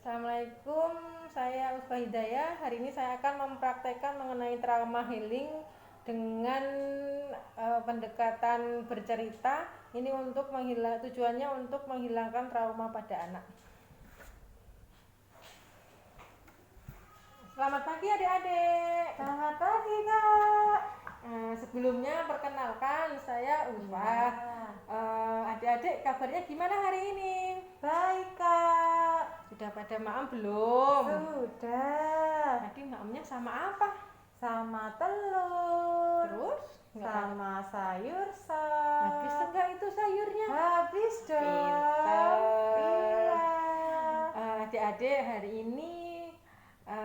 Assalamualaikum, saya Usbah Hidayah. Hari ini saya akan mempraktekkan mengenai trauma healing dengan pendekatan bercerita. Ini untuk tujuannya untuk menghilangkan trauma pada anak. Selamat pagi adik-adik. Selamat pagi Kak. Sebelumnya perkenalkan saya Usbah. Adik-adik kabarnya gimana hari ini? Baik Kak. Sudah pada maam belum? Sudah. Tadi maamnya sama apa? Sama telur. Terus? Sama sayur sop. Habis enggak itu sayurnya? Habis dong. Pinter. Iya. Adik-adik hari ini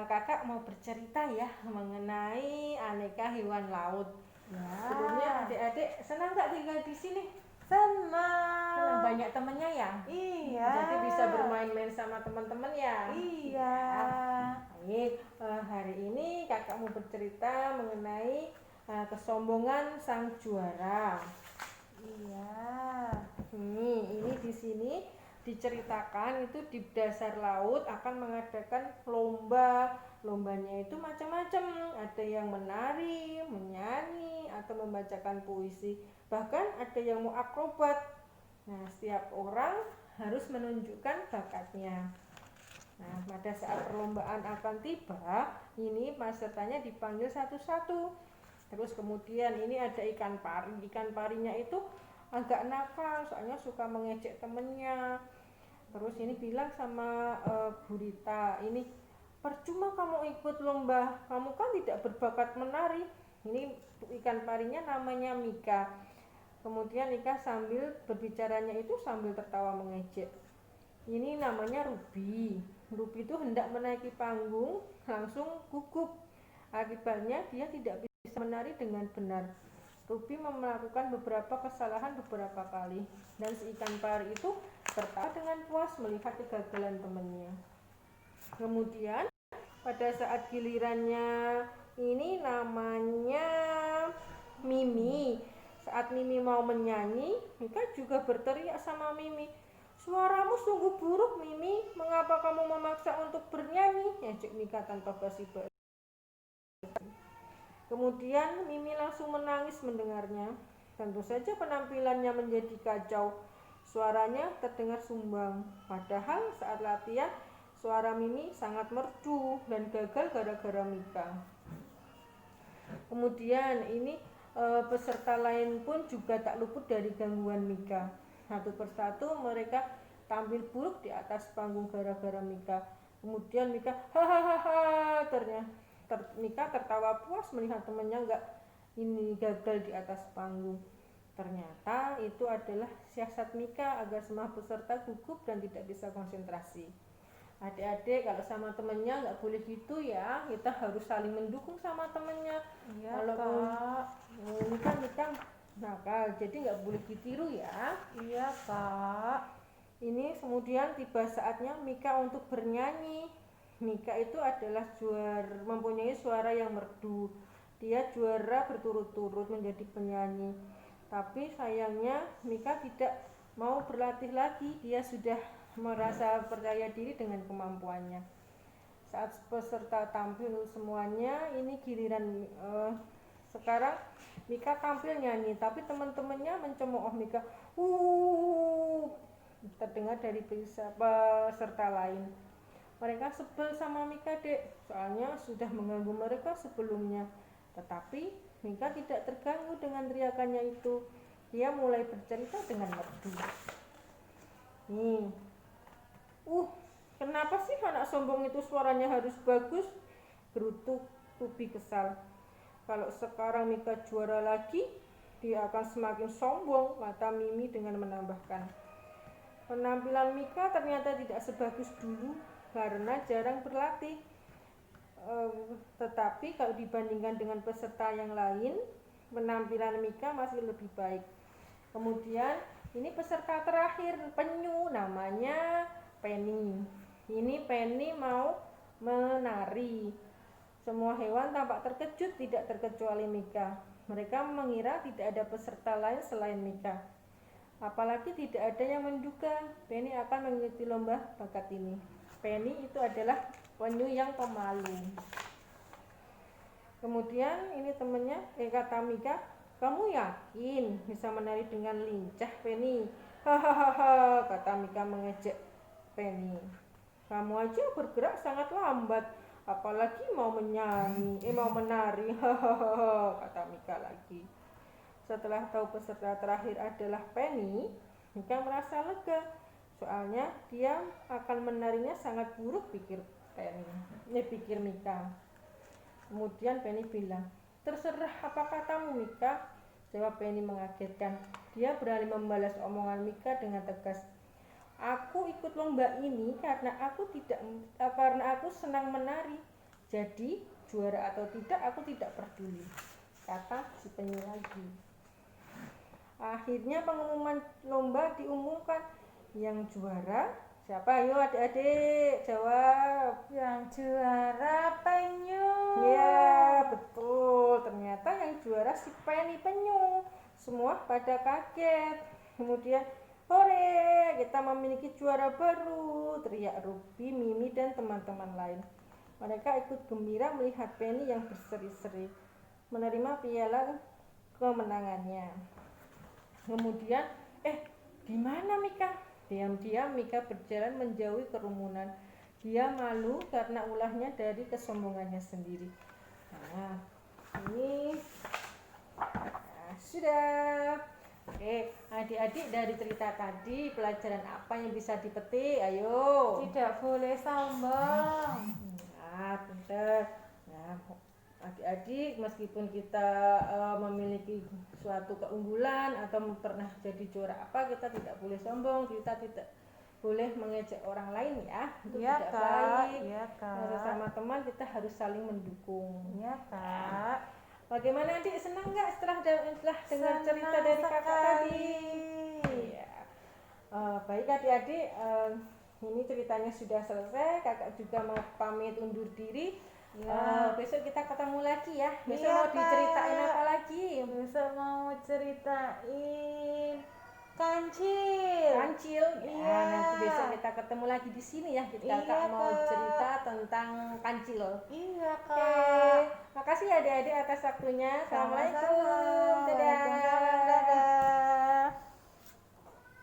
kakak mau bercerita ya mengenai aneka hewan laut. Ya. Sebelumnya adik-adik senang nggak tinggal di sini? Senang. Banyak temennya ya? Iya. Jadi bisa bermain-main sama teman-teman ya? Iya. Baik, hari ini kakak mau bercerita mengenai kesombongan sang juara. Iya. Ini di sini diceritakan itu di dasar laut akan mengadakan lomba. Lombanya itu macam-macam, ada yang menari, menyanyi, atau membacakan puisi, bahkan ada yang mau akrobat. Nah, setiap orang harus menunjukkan bakatnya. Nah, pada saat perlombaan akan tiba, ini pesertanya dipanggil satu-satu. Terus kemudian ini ada ikan pari. Ikan parinya itu agak nakal, soalnya suka mengejek temennya. Terus ini bilang sama gurita, ini percuma kamu ikut lomba, kamu kan tidak berbakat menari. Ini ikan parinya namanya Mika. Kemudian Mika sambil berbicaranya itu sambil tertawa mengejek. Ini namanya Ruby. Ruby itu hendak menaiki panggung, langsung gugup. Akibatnya dia tidak bisa menari dengan benar. Ruby melakukan beberapa kesalahan beberapa kali, dan si ikan pari itu tertawa dengan puas melihat kegagalan temannya. Kemudian pada saat gilirannya ini namanya Mimi. Saat Mimi mau menyanyi, Mika juga berteriak sama Mimi, suaramu sungguh buruk Mimi, mengapa kamu memaksa untuk bernyanyi? Ejek Mika tanpa basa-basi. Kemudian Mimi langsung menangis mendengarnya. Tentu saja penampilannya menjadi kacau. Suaranya terdengar sumbang. Padahal saat latihan suara Mimi sangat merdu dan gagal gara-gara Mika. Kemudian ini peserta lain pun juga tak luput dari gangguan Mika. Satu persatu mereka tampil buruk di atas panggung gara-gara Mika. Kemudian Mika hahaha, Mika tertawa puas melihat temannya ini gagal di atas panggung. Ternyata itu adalah siasat Mika agar semua peserta gugup dan tidak bisa konsentrasi. Adik-adik kalau sama temennya nggak boleh gitu ya, kita harus saling mendukung sama temennya. Iya Kalau Kak. ini kan kita nakal, jadi nggak boleh ditiru ya. Iya Kak. Ini kemudian tiba saatnya Mika untuk bernyanyi. Mika itu adalah mempunyai suara yang merdu. Dia juara berturut-turut menjadi penyanyi. Tapi sayangnya Mika tidak mau berlatih lagi. Dia sudah merasa percaya diri dengan kemampuannya. Saat peserta tampil semuanya, ini giliran sekarang Mika tampil nyanyi, tapi teman-temannya mencemooh Mika. Terdengar dari peserta lain. Mereka sebel sama Mika, Dek, soalnya sudah mengganggu mereka sebelumnya. Tetapi Mika tidak terganggu dengan teriakannya itu. Dia mulai bercerita dengan merdu. Kenapa sih anak sombong itu suaranya harus bagus? Gerutu Ruby kesal. Kalau sekarang Mika juara lagi, dia akan semakin sombong, kata Mimi dengan menambahkan. Penampilan Mika ternyata tidak sebagus dulu karena jarang berlatih. Tetapi kalau dibandingkan dengan peserta yang lain, penampilan Mika masih lebih baik. Kemudian ini peserta terakhir, penyu, namanya Penny. Ini Penny mau menari. Semua hewan tampak terkejut, tidak terkecuali Mika. Mereka mengira tidak ada peserta lain selain Mika. Apalagi tidak ada yang menduga Penny akan mengikuti lomba bakat ini. Penny itu adalah penyu yang pemalu. Kemudian ini temennya kata Mika, kamu yakin bisa menari dengan lincah, Penny? Hahaha, kata Mika mengejek Penny. Kamu aja bergerak sangat lambat, apalagi mau menari. Hahaha, kata Mika lagi. Setelah tahu peserta terakhir adalah Penny, Mika merasa lega. Soalnya dia akan menarinya sangat buruk, pikir Mika. Kemudian Penny bilang, terserah apa katamu, Mika. Jawab Penny mengagetkan. Dia berani membalas omongan Mika dengan tegas. Aku ikut lomba ini karena aku senang menari. Jadi juara atau tidak aku tidak peduli, kata si penyu lagi. Akhirnya pengumuman lomba diumumkan. Yang juara siapa? Ayo adik-adik jawab. Yang juara penyu. Ya betul, ternyata yang juara si Penny penyu. Semua pada kaget. Kemudian, hore, kita memiliki juara baru, teriak Ruby, Mimi, dan teman-teman lain. Mereka ikut gembira melihat Penny yang berseri-seri menerima piala kemenangannya. Kemudian, di mana Mika? Diam-diam Mika berjalan menjauhi kerumunan. Dia malu karena ulahnya dari kesombongannya sendiri. Nah, ini sudah. Oke, adik-adik, dari cerita tadi pelajaran apa yang bisa dipetik? Ayo. Tidak boleh sombong. Nah, pintar. Nah, adik-adik, meskipun kita memiliki suatu keunggulan atau pernah jadi juara apa, kita tidak boleh sombong, kita tidak boleh mengejek orang lain ya, itu Iya, tidak Kak. baik. Iya, Kak. Sesama teman kita harus saling mendukung. Iya, Kak. Bagaimana adik, senang nggak setelah dengar cerita Senang dari kakak tadi? sekali. Iya. Baik adik-adik, ini ceritanya sudah selesai. Kakak juga mau pamit undur diri. Ya. Besok kita ketemu lagi ya. Besok Iya, mau diceritain Kak. apa lagi? Besok mau ceritain kancil. Kancil. Ya, Iya. nanti besok kita ketemu lagi di sini ya. Kakak Iya, mau Kak. cerita tentang kancil. Iya, Oke, Kak. makasih adik-adik atas waktunya. Sama-sama. Assalamualaikum. Dadah. Waalaikumsalam.